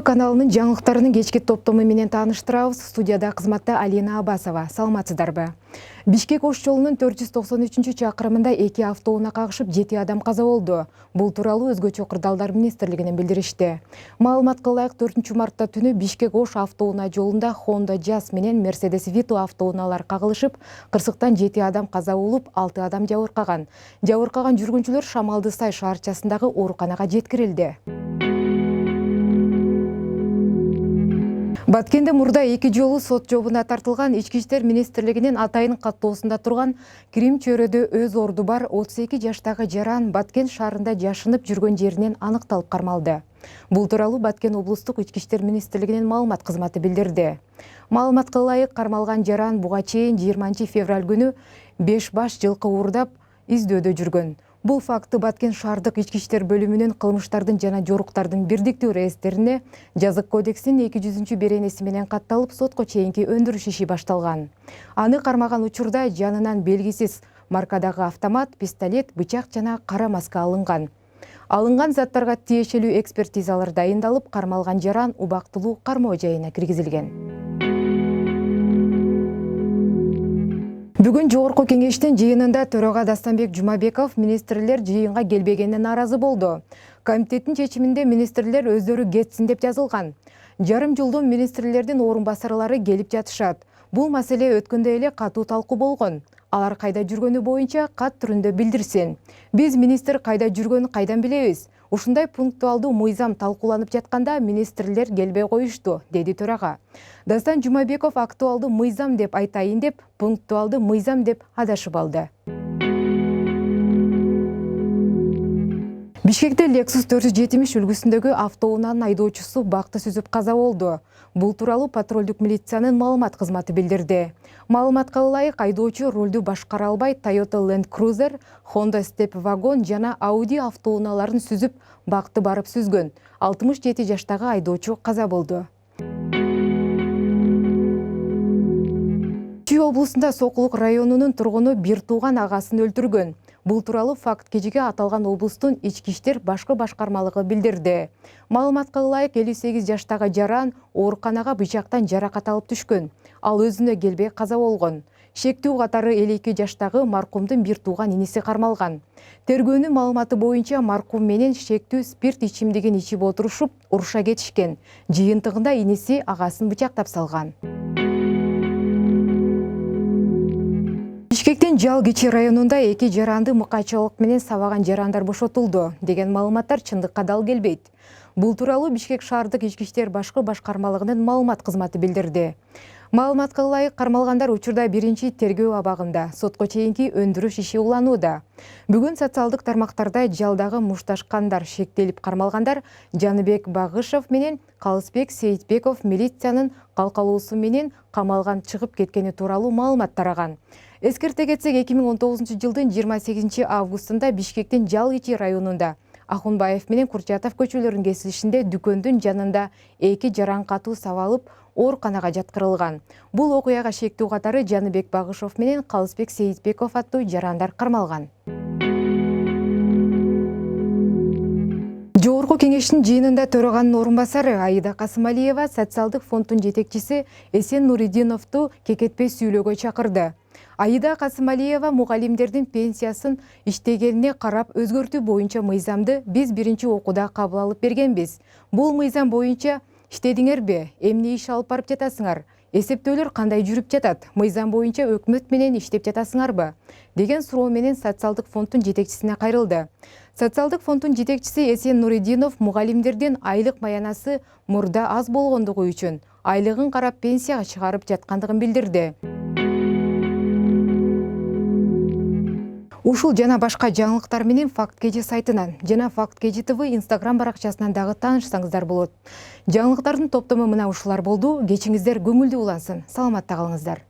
каналынын жаңылыктарынын кечки топтому менен тааныштырабыз. Студияда кызматта Алина Абасова. Саламатсыздарбы? Бишкек-Ош жолунун 493-чакырымында 2 автоунаа кагышып 7 адам каза болду. Бул тууралуу Өзгөчө кырдаалдар министрлигинен билдиришти. Маалыматка ылайык 4-мартта түнү Бишкек-Ош автоунаа жолунда Honda Jazz менен Mercedes Vito автоунаалар кагылышып, кырсыктан 7 адам каза болуп, 6 адам жабыркаган. Жабыркаган жүргүнчүлөр Шамалды Сай шаарчасындагы ооруканага жеткирилди. Баткенде мурда 2 жолу сот жообуна тартылган Ички иштер министрлигинин атайын каттоосунда турган Крим чөйрөдө өз орду бар 32 жаштагы жаран Баткен шаарында жашынып жүргөн жеринен аныкталып кармалды. Бул тууралуу Баткен облустук Ички иштер министрлигинин маалымат кызматы билдирди. Маалыматка ылайык кармалган жаран буга чейин 20 февраль күнү 5 баш жылкы уурдап издөөдө жүргөн. Бул факты Баткен шаардык ички иштер бөлүмүнүн кылмыштардын жана жоруктардын бирдиктүү реестерине жазык кодексинин 200-беренеси менен катталып, сотко чейинки өндүрүш иши башталган. Аны кармаган учурда жанынан белгисиз маркадагы автомат, пистолет, бычак жана кара маска алынган. Алынган заттарга тиешелүү экспертизалар дайындалып, кармалган жаран убактылуу кармоо жайына киргизилген. Бүгүн Жогорку кеңештин жыйынында төрага Дастанбек Жумабеков министрлер жыйынга келбегенине нааразы болду. Комитеттин чечиминде министрлер өздөрү кетсин деп жазылган. Жарым жылдан министрлердин орун басарлары келип жатышат. Бул маселе өткөндө эле катуу талкуу болгон. Алар кайда жүргөнү боюнча кат түрүндө билдирсин. Биз министр кайда жүргөнүн кайдан билебиз? Ушундай пунктуалдуу мыйзам талкууланып жатканда министрлер келбей коюшту, деди төрага. Дастан Жумабеков актуалдуу мыйзам деп айтайын деп, пунктуалдуу мыйзам деп адашып алды. Бишкекте Lexus 470 үлгүсүндөгү автоунаанын айдоочусу бакты сүзүп каза болду. Бул тууралуу патрулдук милициянын маалымат кызматы билдирди. Маалыматка ылайык, айдоочу рулду башкара албай Toyota Land Cruiser, Honda Step Wagon жана Audi автоунааларын сүзүп, бакты барып сүзгөн. 67 жаштагы айдоочу каза болду. Чүй облусунда Сокулук районунун тургуну бир тууган агасын өлтүргөн. Бул тууралуу факт кечиге аталган облустун ички иштер башкы башкармалыгы билдирди. Маалыматка ылайык 58 жаштагы жаран ооруканага бычактан жаракат алып түшкөн. Ал өзүнө келбей каза болгон. Шектүү катары 52 жаштагы маркумдун бир тууган иниси кармалган. Тергөөнүн маалыматы боюнча маркум менен шектүү спирт ичимдигин ичип отурушуп, уруша кетишкен. Жыйынтыгында иниси агасын бычактап салган. Бишкектин Жалгичи районунда 2 жаранды мыкайчылык менен сабаган жарандар бошотулду деген маалыматтар чындыкка дал келбейт. Бул тууралуу Бишкек шаардык ички иштер башкы башкармалыгынын маалымат кызматы билдирди. Маалыматка ылайык, кармалгандар учурда биринчи тергөө абагында, сотко чейинки өндүрүш иши уланууда. Бүгүн социалдык тармактарда жалдагы мушташкандар шектелип кармалгандар Жаныбек Багышев менен Калысбек Сейитбеков милициянын калкалоосу менен камалган чыгып кеткени тууралуу маалымат тараган. Эскерте кетсек, 2019 жылдын 28 августунда Бишкектин Жалгичи районунда Ахунбаев менен Курчатов көчөлөрүнүн кесилишинде дүкөндүн жанында 2 жаран катуу сабалып, ооруканага жаткырылган. Бул окуяга шектүү катары Жаныбек Багышев менен Калысбек Сейитбеков аттуу жарандар кармалган. Жогорку кеңештин жыйынында төраганын орун басары Аида Касымалиева социалдык фонддун жетекчиси Эсен Нуридиновду кекетпей сүйлөөгө чакырды. Аида Касымалиева мугалимдердин пенсиясын иштегенине карап өзгөртүү боюнча мыйзамды биз биринчи окууда кабыл алып бергенбиз. Бул мыйзам боюнча иштедиңерби, эмне иш алып барып жатасыңар? Эсептөөлөр кандай жүрүп жатат? Мыйзам боюнча өкмөт менен иштеп жатасыңарбы? Деген суроо менен социалдык фонддун жетекчисине кайрылды. Социалдык фонддун жетекчиси Эсен Нуридинов мугалимдердин айлык маянасы мурда аз болгондугу үчүн айлыгын карап пенсияга чыгарып жаткандыгын билдирди. Ушул жана башка жаңылыктар менен Факт Кежи сайтынан жана Факт Кежи ТВ Instagram баракчасынан дагы таанышсаңыздар болот. Жаңылыктардын топтому мына ушулар болду. Кечиңиздер көңүлдүү улансын. Саламатта калыңыздар.